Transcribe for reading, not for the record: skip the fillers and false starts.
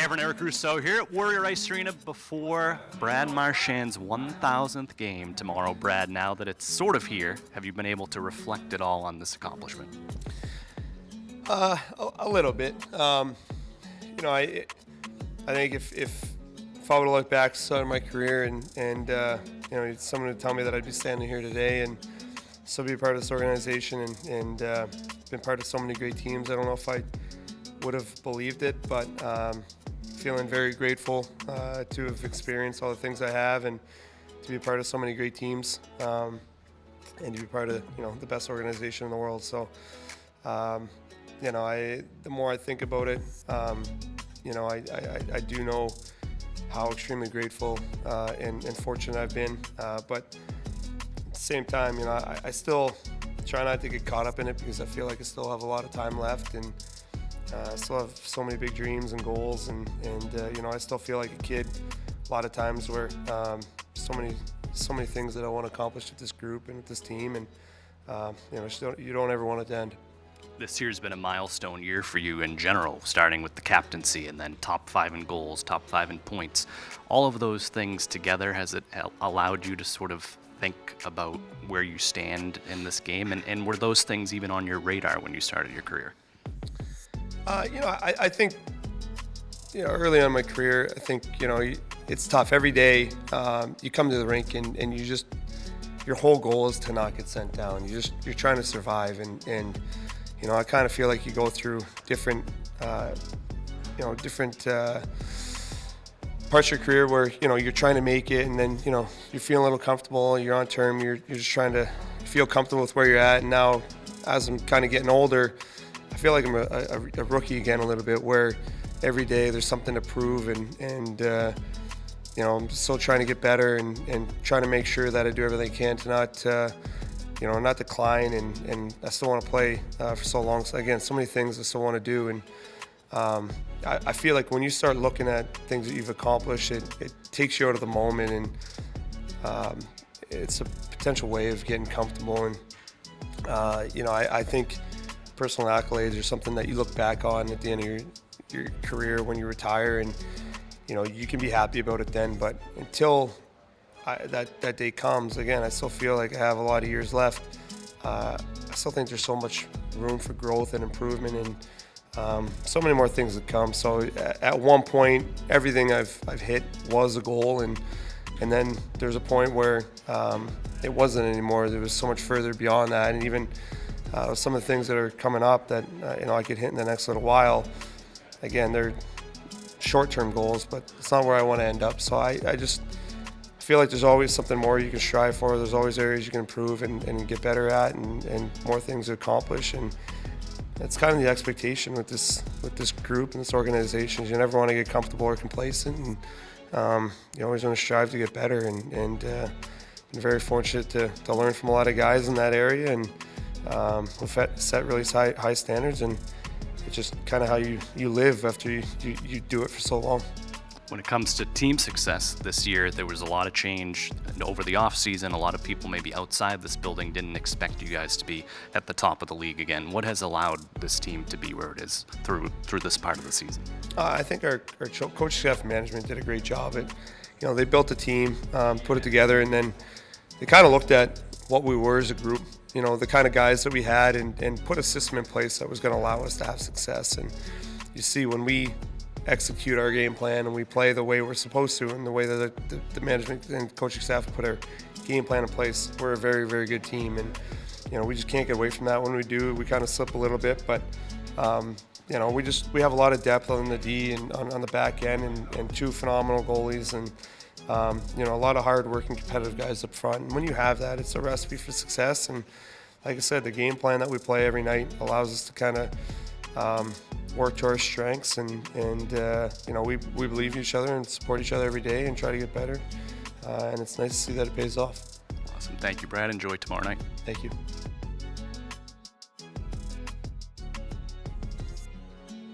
everyone, Eric Russo here at Warrior Ice Arena before Brad Marchand's 1,000th game tomorrow. Brad, now that it's sort of here, have you been able to reflect at all on this accomplishment? A little bit. I think if I would have looked back to my career and someone would tell me that I'd be standing here today and still be a part of this organization and been part of so many great teams, I don't know if I would have believed it, but feeling very grateful to have experienced all the things I have and to be a part of so many great teams and to be part of the best organization in the world. So the more I think about it, I do know how extremely grateful and fortunate I've been, but at the same time, I still try not to get caught up in it because I feel like I still have a lot of time left and I still have so many big dreams and goals, and I still feel like a kid a lot of times where so many things that I want to accomplish with this group and with this team, and you don't ever want it to end. This year's been a milestone year for you in general, starting with the captaincy and then top 5 in goals, top 5 in points. All of those things together, has it allowed you to sort of think about where you stand in this game? And were those things even on your radar when you started your career? I think, early on in my career, I think, it's tough. Every day you come to the rink and your whole goal is to not get sent down. You're trying to survive and I kind of feel like you go through different parts of your career where, you're trying to make it and then, you're feeling a little comfortable, you're on term, you're just trying to feel comfortable with where you're at. And now as I'm kind of getting older, I feel like I'm a rookie again a little bit, where every day there's something to prove and I'm still trying to get better and trying to make sure that I do everything I can to not decline, and I still want to play for so long. So again, so many things I still want to do, and I feel like when you start looking at things that you've accomplished, it takes you out of the moment, and it's a potential way of getting comfortable. And I think personal accolades are something that you look back on at the end of your career when you retire, and you can be happy about it then, but until that day comes, again, I still feel like I have a lot of years left. I still think there's so much room for growth and improvement, and so many more things that come. So at one point, everything I've hit was a goal, and then there's a point where it wasn't anymore. There was so much further beyond that, and even some of the things that are coming up that I could hit in the next little while. Again, they're short-term goals, but it's not where I want to end up. So I just feel like there's always something more you can strive for. There's always areas you can improve and get better at, and more things to accomplish. And it's kind of the expectation with this group and this organization. You never want to get comfortable or complacent, and you always want to strive to get better. And been very fortunate to learn from a lot of guys in that area, and we've set really high standards. And it's just kind of how you live after you do it for so long. When it comes to team success this year, there was a lot of change over the offseason. A lot of people maybe outside this building didn't expect you guys to be at the top of the league again. What has allowed this team to be where it is through this part of the season? I think our coach staff and management did a great job at, they built a team, put it together, and then they kind of looked at what we were as a group, the kind of guys that we had, and put a system in place that was going to allow us to have success. And you see, when we execute our game plan and we play the way we're supposed to, and the way that the management and coaching staff put our game plan in place, we're a very, very good team. And we just can't get away from that. When we do, we kind of slip a little bit, but we have a lot of depth on the D and on the back end, and 2 phenomenal goalies, and a lot of hard-working, competitive guys up front. And when you have that, it's a recipe for success. And like I said, the game plan that we play every night allows us to kind of work to our strengths, and we believe in each other and support each other every day and try to get better. And it's nice to see that it pays off. Awesome. Thank you, Brad. Enjoy tomorrow night. Thank you.